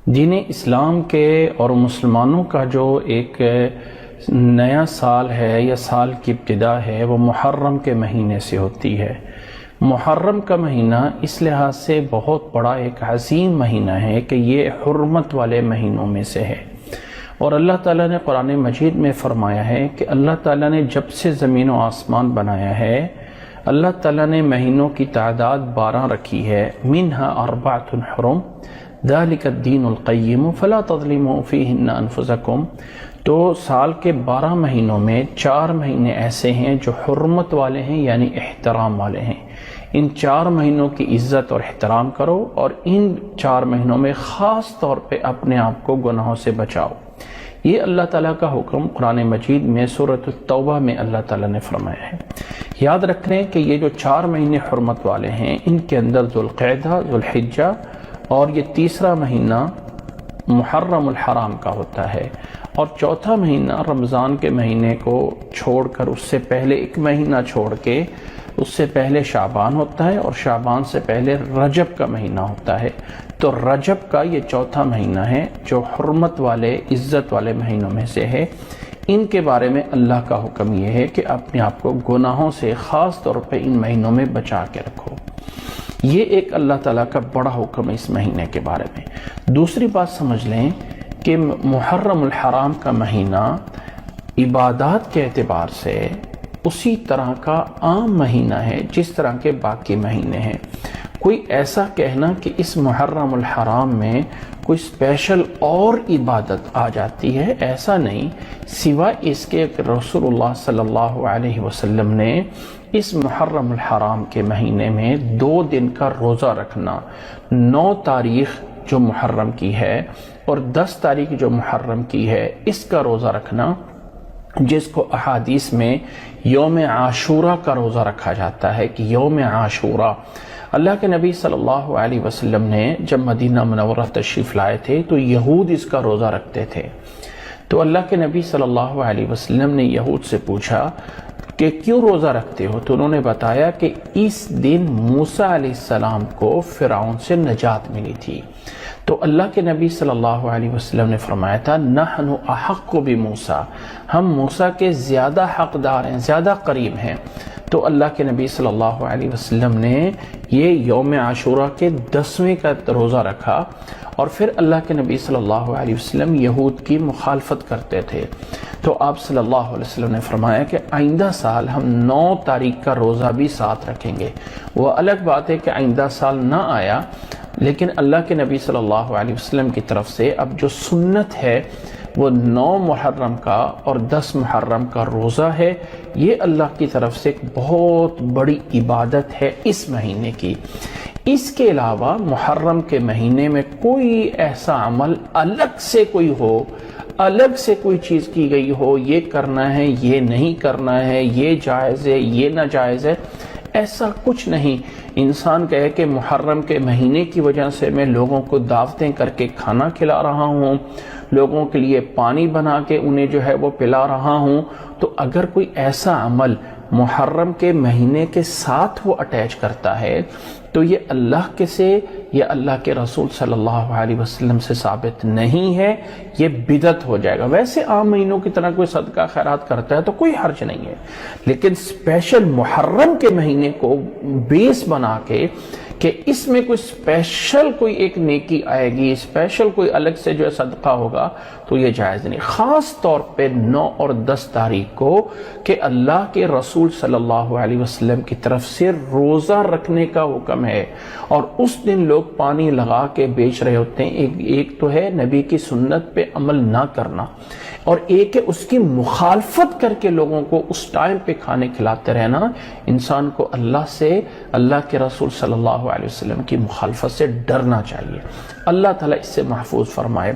دین اسلام کے اور مسلمانوں کا جو ایک نیا سال ہے یا سال کی ابتدا ہے وہ محرم کے مہینے سے ہوتی ہے۔ محرم کا مہینہ اس لحاظ سے بہت بڑا ایک عظیم مہینہ ہے کہ یہ حرمت والے مہینوں میں سے ہے، اور اللہ تعالیٰ نے قرآن مجید میں فرمایا ہے کہ اللہ تعالیٰ نے جب سے زمین و آسمان بنایا ہے اللہ تعالیٰ نے مہینوں کی تعداد 12 رکھی ہے، منہا اربعۃ حرم ذالک الدین القیم فلا تظلموا فیہن انفسکم۔ تو سال کے 12 مہینوں میں 4 مہینے ایسے ہیں جو حرمت والے ہیں، یعنی احترام والے ہیں۔ ان 4 مہینوں کی عزت اور احترام کرو، اور ان 4 مہینوں میں خاص طور پہ اپنے آپ کو گناہوں سے بچاؤ۔ یہ اللہ تعالیٰ کا حکم قرآن مجید میں سورۃ التوبہ میں اللہ تعالیٰ نے فرمایا ہے۔ یاد رکھیں کہ یہ جو 4 مہینے حرمت والے ہیں ان کے اندر ذوالقعدہ، ذوالحجہ اور یہ تیسرا مہینہ محرم الحرام کا ہوتا ہے، اور چوتھا مہینہ رمضان کے مہینے کو چھوڑ کر اس سے پہلے ایک مہینہ چھوڑ کے اس سے پہلے شعبان ہوتا ہے، اور شعبان سے پہلے رجب کا مہینہ ہوتا ہے۔ تو رجب کا یہ چوتھا مہینہ ہے جو حرمت والے عزت والے مہینوں میں سے ہے۔ ان کے بارے میں اللہ کا حکم یہ ہے کہ اپنے آپ کو گناہوں سے خاص طور پہ ان مہینوں میں بچا کے رکھو۔ یہ ایک اللہ تعالیٰ کا بڑا حکم ہے اس مہینے کے بارے میں۔ دوسری بات سمجھ لیں کہ محرم الحرام کا مہینہ عبادات کے اعتبار سے اسی طرح کا عام مہینہ ہے جس طرح کے باقی مہینے ہیں۔ کوئی ایسا کہنا کہ اس محرم الحرام میں کوئی اسپیشل اور عبادت آ جاتی ہے، ایسا نہیں، سوائے اس کے کہ رسول اللہ صلی اللہ علیہ وسلم نے اس محرم الحرام کے مہینے میں 2 دن کا روزہ رکھنا، 9 تاریخ جو محرم کی ہے اور 10 تاریخ جو محرم کی ہے، اس کا روزہ رکھنا، جس کو احادیث میں یوم عاشورہ کا روزہ رکھا جاتا ہے کہ یوم عاشورہ اللہ کے نبی صلی اللہ علیہ وسلم نے جب مدینہ منورہ تشریف لائے تھے تو یہود اس کا روزہ رکھتے تھے۔ تو اللہ کے نبی صلی اللہ علیہ وسلم نے یہود سے پوچھا کہ کیوں روزہ رکھتے ہو؟ تو انہوں نے بتایا کہ اس دن موسیٰ علیہ السلام کو فرعون سے نجات ملی تھی۔ تو اللہ کے نبی صلی اللہ علیہ وسلم نے فرمایا تھا نحن احق بموسیٰ، ہم موسیٰ کے زیادہ حقدار ہیں، زیادہ قریب ہیں۔ تو اللہ کے نبی صلی اللہ علیہ وسلم نے یہ یوم عاشورہ کے 10ویں کا روزہ رکھا، اور پھر اللہ کے نبی صلی اللہ علیہ وسلم یہود کی مخالفت کرتے تھے۔ تو آپ صلی اللہ علیہ وسلم نے فرمایا کہ آئندہ سال ہم 9 تاریخ کا روزہ بھی ساتھ رکھیں گے۔ وہ الگ بات ہے کہ آئندہ سال نہ آیا، لیکن اللہ کے نبی صلی اللہ علیہ وسلم کی طرف سے اب جو سنت ہے وہ 9 محرم کا اور 10 محرم کا روزہ ہے۔ یہ اللہ کی طرف سے ایک بہت بڑی عبادت ہے اس مہینے کی۔ اس کے علاوہ محرم کے مہینے میں کوئی ایسا عمل الگ سے کوئی ہو، الگ سے کوئی چیز کی گئی ہو، یہ کرنا ہے، یہ نہیں کرنا ہے، یہ جائز ہے، یہ ناجائز ہے، ایسا کچھ نہیں۔ انسان کہے کہ محرم کے مہینے کی وجہ سے میں لوگوں کو دعوتیں کر کے کھانا کھلا رہا ہوں، لوگوں کے لیے پانی بنا کے انہیں جو ہے وہ پلا رہا ہوں، تو اگر کوئی ایسا عمل محرم کے مہینے کے ساتھ وہ اٹیچ کرتا ہے تو یہ اللہ کے سے یا اللہ کے رسول صلی اللہ علیہ وسلم سے ثابت نہیں ہے، یہ بدعت ہو جائے گا۔ ویسے عام مہینوں کی طرح کوئی صدقہ خیرات کرتا ہے تو کوئی حرج نہیں ہے، لیکن اسپیشل محرم کے مہینے کو بیس بنا کے کہ اس میں کوئی اسپیشل کوئی ایک نیکی آئے گی، اسپیشل کوئی الگ سے جو ہے صدقہ ہوگا، تو یہ جائز نہیں۔ خاص طور پہ 9 اور 10 تاریخ کو کہ اللہ کے رسول صلی اللہ علیہ وسلم کی طرف سے روزہ رکھنے کا حکم ہے، اور اس دن لوگ پانی لگا کے بیچ رہے ہوتے ہیں۔ ایک تو ہے نبی کی سنت پہ عمل نہ کرنا، اور ایک ہے اس کی مخالفت کر کے لوگوں کو اس ٹائم پہ کھانے کھلاتے رہنا۔ انسان کو اللہ سے، اللہ کے رسول صلی اللہ علیہ وسلم کی مخالفت سے ڈرنا چاہیے۔ اللہ تعالیٰ اس سے محفوظ فرمائے۔